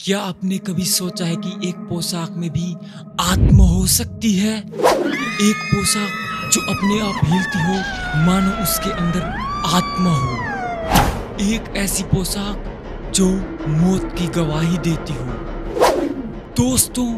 क्या आपने कभी सोचा है कि एक पोशाक में भी आत्मा हो सकती है? एक पोशाक जो अपने आप हिलती हो, मानो उसके अंदर आत्मा हो। एक ऐसी पोशाक जो मौत की गवाही देती हो। दोस्तों,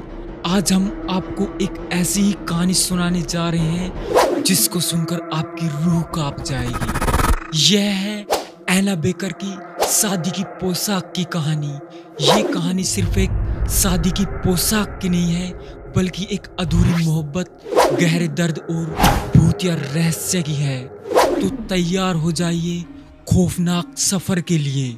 आज हम आपको एक ऐसी ही कहानी सुनाने जा रहे हैं जिसको सुनकर आपकी रूह कांप जाएगी। यह है एना बेकर की शादी की पोशाक की कहानी। ये कहानी सिर्फ एक शादी की पोशाक की नहीं है, बल्कि एक अधूरी मोहब्बत, गहरे दर्द और भूतिया रहस्य की है। तो तैयार हो जाइए खौफनाक सफर के लिए।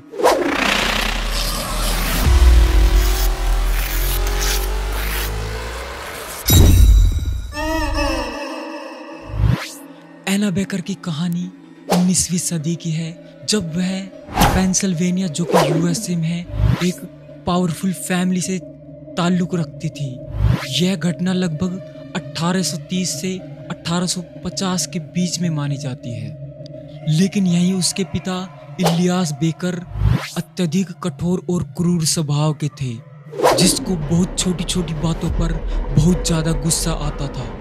एना बेकर की कहानी 19वीं सदी की है, जब वह पेंसिल्वेनिया, जो कि यूएसए में है, एक पावरफुल फैमिली से ताल्लुक रखती थी। यह घटना लगभग 1830 से 1850 के बीच में मानी जाती है। लेकिन यहीं उसके पिता इलियास बेकर अत्यधिक कठोर और क्रूर स्वभाव के थे, जिसको बहुत छोटी छोटी बातों पर बहुत ज़्यादा गुस्सा आता था।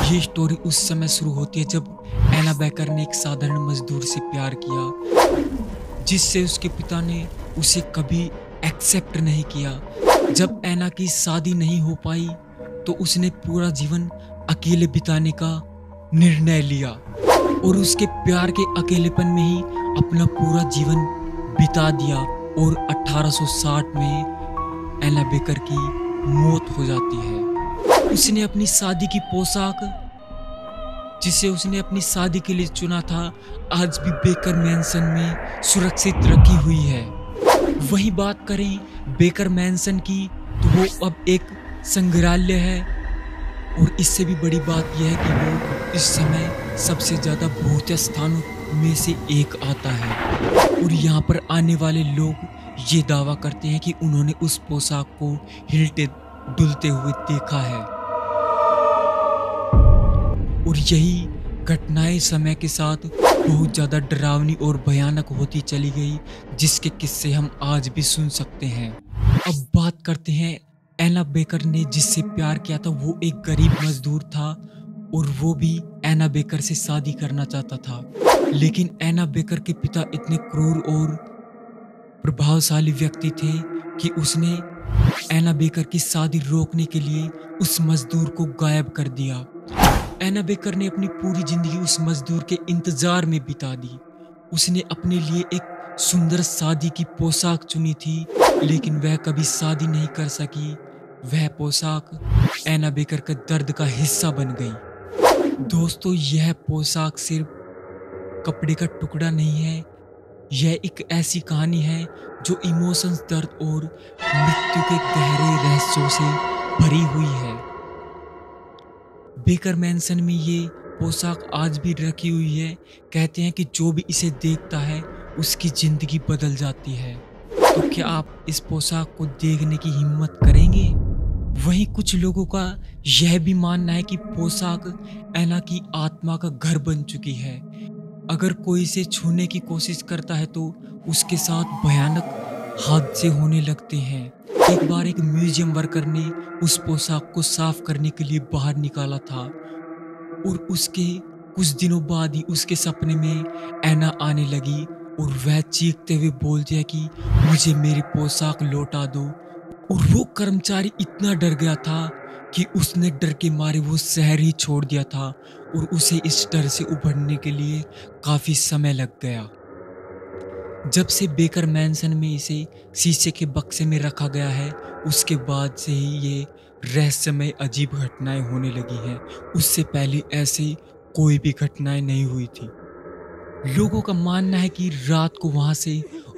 ये स्टोरी उस समय शुरू होती है जब एना बेकर ने एक साधारण मजदूर से प्यार किया, जिससे उसके पिता ने उसे कभी एक्सेप्ट नहीं किया। जब एना की शादी नहीं हो पाई तो उसने पूरा जीवन अकेले बिताने का निर्णय लिया और उसके प्यार के अकेलेपन में ही अपना पूरा जीवन बिता दिया। और 1860 में एना बेकर की मौत हो जाती है। उसने अपनी शादी की पोशाक, जिसे उसने अपनी शादी के लिए चुना था, आज भी बेकर मैंसन में सुरक्षित रखी हुई है। वही बात करें बेकर मैंसन की, तो वो अब एक संग्रहालय है। और इससे भी बड़ी बात यह है कि वो इस समय सबसे ज़्यादा भूतिया स्थानों में से एक आता है। और यहाँ पर आने वाले लोग ये दावा करते हैं कि उन्होंने उस पोशाक को हिलते डुलते हुए देखा है। और यही घटनाएं समय के साथ बहुत ज़्यादा डरावनी और भयानक होती चली गई, जिसके किस्से हम आज भी सुन सकते हैं। अब बात करते हैं एना बेकर ने जिससे प्यार किया था। वो एक गरीब मजदूर था और वो भी एना बेकर से शादी करना चाहता था। लेकिन एना बेकर के पिता इतने क्रूर और प्रभावशाली व्यक्ति थे कि उसने एना बेकर की शादी रोकने के लिए उस मजदूर को गायब कर दिया। एना बेकर ने अपनी पूरी जिंदगी उस मजदूर के इंतजार में बिता दी। उसने अपने लिए एक सुंदर शादी की पोशाक चुनी थी, लेकिन वह कभी शादी नहीं कर सकी। वह पोशाक एना बेकर के दर्द का हिस्सा बन गई। दोस्तों, यह पोशाक सिर्फ कपड़े का टुकड़ा नहीं है, यह एक ऐसी कहानी है जो इमोशंस, दर्द और मृत्यु के गहरे रहस्यों से भरी हुई है। बेकर मैंसन में ये पोशाक आज भी रखी हुई है। कहते हैं कि जो भी इसे देखता है उसकी जिंदगी बदल जाती है। तो क्या आप इस पोशाक को देखने की हिम्मत करेंगे? वहीं कुछ लोगों का यह भी मानना है कि पोशाक एना की आत्मा का घर बन चुकी है। अगर कोई इसे छूने की कोशिश करता है तो उसके साथ भयानक हादसे होने लगते हैं। एक बार एक म्यूजियम वर्कर ने उस पोशाक को साफ करने के लिए बाहर निकाला था और उसके कुछ दिनों बाद ही उसके सपने में एना आने लगी और वह चीखते हुए बोलती है कि मुझे मेरी पोशाक लौटा दो। और वो कर्मचारी इतना डर गया था कि उसने डर के मारे वो शहर ही छोड़ दिया था और उसे इस डर से उभरने के लिए काफ़ी समय लग गया। जब से बेकर मैंसन में इसे शीशे के बक्से में रखा गया है, उसके बाद से ही ये रहस्यमय अजीब घटनाएं होने लगी हैं। उससे पहले ऐसी कोई भी घटनाएं नहीं हुई थी। लोगों का मानना है कि रात को वहाँ से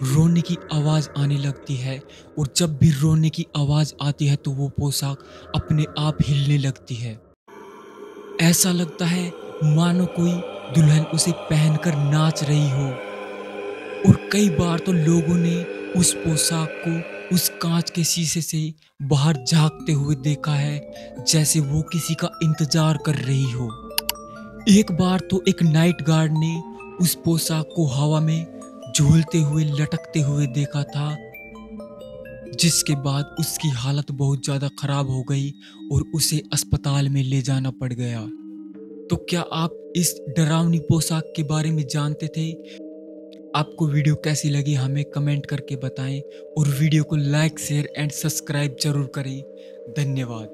रोने की आवाज़ आने लगती है और जब भी रोने की आवाज़ आती है तो वो पोशाक अपने आप हिलने लगती है। ऐसा लगता है मानो कोई दुल्हन उसे पहनकर नाच रही हो। और कई बार तो लोगों ने उस पोशाक को उस कांच के शीशे से बाहर झांकते हुए देखा है, जैसे वो किसी का इंतजार कर रही हो। एक बार तो एक नाइट गार्ड ने उस पोशाक को हवा में झूलते हुए, लटकते हुए देखा था। जिसके बाद उसकी हालत बहुत ज़्यादा खराब हो गई और उसे अस्पताल में ले जाना पड़ गया। तो क्या आप इस डरावनी पोशाक के बारे में जानते थे? आपको वीडियो कैसी लगी हमें कमेंट करके बताएं और वीडियो को लाइक शेयर एंड सब्सक्राइब जरूर करें। धन्यवाद।